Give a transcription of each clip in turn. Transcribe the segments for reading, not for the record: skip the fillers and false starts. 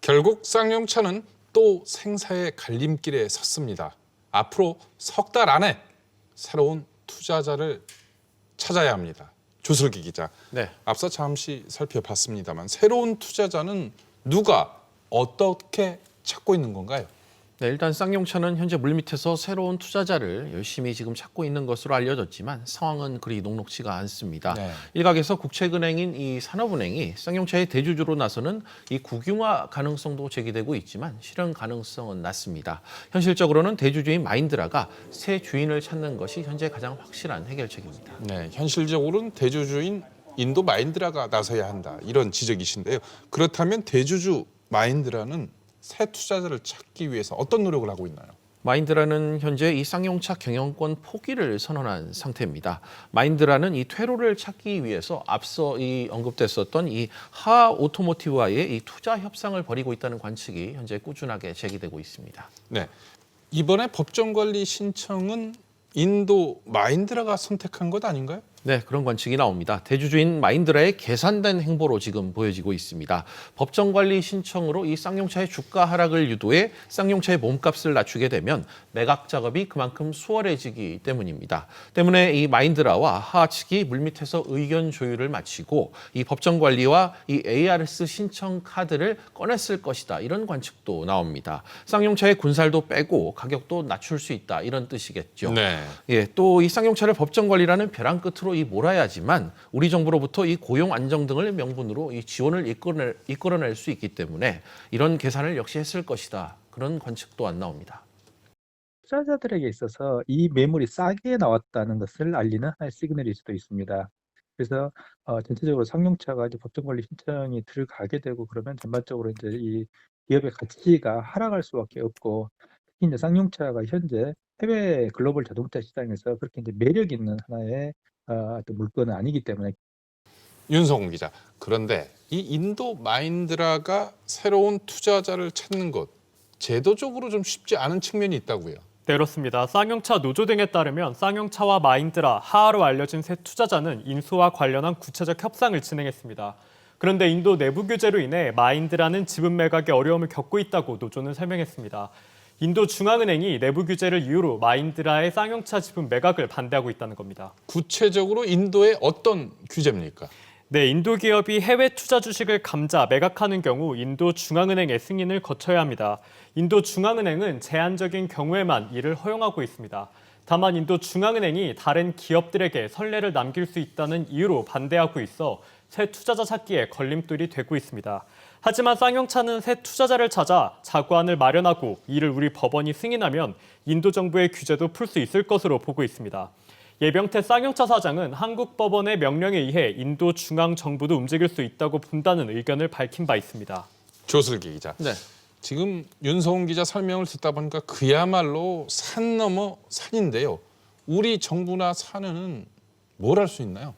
결국 쌍용차는 또 생사의 갈림길에 섰습니다. 앞으로 석 달 안에 새로운 투자자를 찾아야 합니다. 조슬기 기자, 네. 앞서 잠시 살펴봤습니다만 새로운 투자자는 누가 어떻게 찾고 있는 건가요? 네, 일단 쌍용차는 현재 물밑에서 새로운 투자자를 열심히 지금 찾고 있는 것으로 알려졌지만 상황은 그리 녹록지가 않습니다. 네. 일각에서 국책은행인 이 산업은행이 쌍용차의 대주주로 나서는 이 국유화 가능성도 제기되고 있지만 실현 가능성은 낮습니다. 현실적으로는 대주주인 마인드라가 새 주인을 찾는 것이 현재 가장 확실한 해결책입니다. 네, 현실적으로는 대주주인 인도 마인드라가 나서야 한다, 이런 지적이신데요. 그렇다면 대주주 마인드라는 새 투자자를 찾기 위해서 어떤 노력을 하고 있나요? 마인드라는 현재 이 쌍용차 경영권 포기를 선언한 상태입니다. 마인드라는 이 퇴로를 찾기 위해서 앞서 이 언급됐었던 이 하아 오토모티브와의 이 투자 협상을 벌이고 있다는 관측이 현재 꾸준하게 제기되고 있습니다. 네, 이번에 법정관리 신청은 인도 마인드라가 선택한 것 아닌가요? 네, 그런 관측이 나옵니다. 대주주인 마인드라의 계산된 행보로 지금 보여지고 있습니다. 법정관리 신청으로 이 쌍용차의 주가 하락을 유도해 쌍용차의 몸값을 낮추게 되면 매각 작업이 그만큼 수월해지기 때문입니다. 때문에 이 마인드라와 하하 측이 물밑에서 의견 조율을 마치고 이 법정관리와 이 ARS 신청 카드를 꺼냈을 것이다, 이런 관측도 나옵니다. 쌍용차의 군살도 빼고 가격도 낮출 수 있다, 이런 뜻이겠죠. 네. 예, 또 이 쌍용차를 법정관리라는 벼랑 끝으로 이 몰아야지만 우리 정부로부터 이 고용 안정 등을 명분으로 이 지원을 이끌어낼 수 있기 때문에 이런 계산을 역시 했을 것이다, 그런 관측도 안 나옵니다. 투자자들에게 있어서 이 매물이 싸게 나왔다는 것을 알리는 하나의 시그널일 수도 있습니다. 그래서 전체적으로 쌍용차가 이제 법정관리 신청이 들어가게 되고 그러면 전반적으로 이제 이 기업의 가치가 하락할 수밖에 없고, 특히 이제 쌍용차가 현재 해외 글로벌 자동차 시장에서 그렇게 이제 매력 있는 하나의 어떤 물건은 아니기 때문에. 윤성훈 기자, 그런데 이 인도 마인드라가 새로운 투자자를 찾는 것, 제도적으로 좀 쉽지 않은 측면이 있다고요. 네, 그렇습니다. 쌍용차 노조 등에 따르면 쌍용차와 마인드라, 하하로 알려진 새 투자자는 인수와 관련한 구체적 협상을 진행했습니다. 그런데 인도 내부 규제로 인해 마인드라는 지분 매각에 어려움을 겪고 있다고 노조는 설명했습니다. 인도 중앙은행이 내부 규제를 이유로 마인드라의 쌍용차 지분 매각을 반대하고 있다는 겁니다. 구체적으로 인도의 어떤 규제입니까? 네, 인도 기업이 해외 투자 주식을 감자, 매각하는 경우 인도 중앙은행의 승인을 거쳐야 합니다. 인도 중앙은행은 제한적인 경우에만 이를 허용하고 있습니다. 다만 인도 중앙은행이 다른 기업들에게 선례를 남길 수 있다는 이유로 반대하고 있어 새 투자자 찾기에 걸림돌이 되고 있습니다. 하지만 쌍용차는 새 투자자를 찾아 자구안을 마련하고 이를 우리 법원이 승인하면 인도 정부의 규제도 풀 수 있을 것으로 보고 있습니다. 예병태 쌍용차 사장은 한국 법원의 명령에 의해 인도 중앙 정부도 움직일 수 있다고 본다는 의견을 밝힌 바 있습니다. 조슬기 기자, 네. 지금 윤성훈 기자 설명을 듣다 보니까 그야말로 산 넘어 산인데요. 우리 정부나 사내는 뭘 할 수 있나요?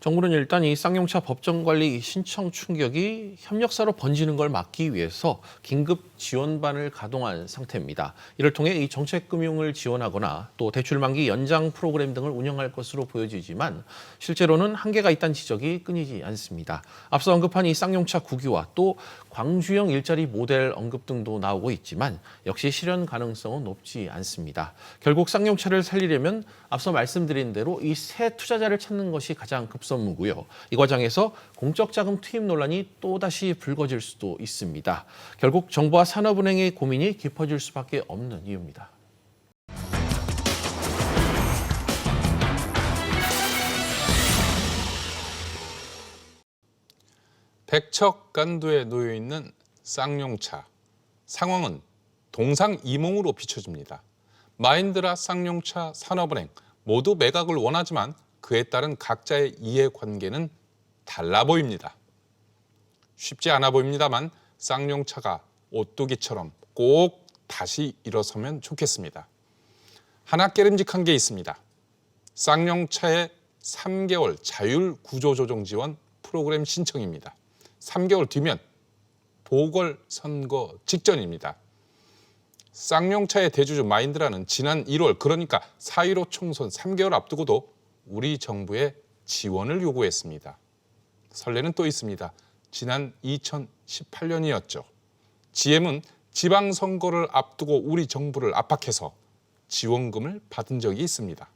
정부는 일단 이 쌍용차 법정관리 신청 충격이 협력사로 번지는 걸 막기 위해서 긴급 지원반을 가동한 상태입니다. 이를 통해 이 정책금융을 지원하거나 또 대출 만기 연장 프로그램 등을 운영할 것으로 보여지지만 실제로는 한계가 있다는 지적이 끊이지 않습니다. 앞서 언급한 이 쌍용차 국유화, 또 광주형 일자리 모델 언급 등도 나오고 있지만 역시 실현 가능성은 높지 않습니다. 결국 쌍용차를 살리려면 앞서 말씀드린 대로 이 새 투자자를 찾는 것이 가장 급선무고요. 이 과정에서 공적 자금 투입 논란이 또다시 불거질 수도 있습니다. 결국 정부와 산업은행의 고민이 깊어질 수밖에 없는 이유입니다. 백척간도에 놓여 있는 쌍용차. 상황은 동상이몽으로 비춰집니다. 마인드라, 쌍용차, 산업은행 모두 매각을 원하지만 그에 따른 각자의 이해관계는 달라 보입니다. 쉽지 않아 보입니다만 쌍용차가 오뚜기처럼 꼭 다시 일어서면 좋겠습니다. 하나 깨름직한 게 있습니다. 쌍용차의 3개월 자율 구조조정 지원 프로그램 신청입니다. 3개월 뒤면 보궐선거 직전입니다. 쌍용차의 대주주 마인드라는 지난 1월, 그러니까 4.15 총선 3개월 앞두고도 우리 정부에 지원을 요구했습니다. 설레는 또 있습니다. 지난 2018년이었죠. GM은 지방선거를 앞두고 우리 정부를 압박해서 지원금을 받은 적이 있습니다.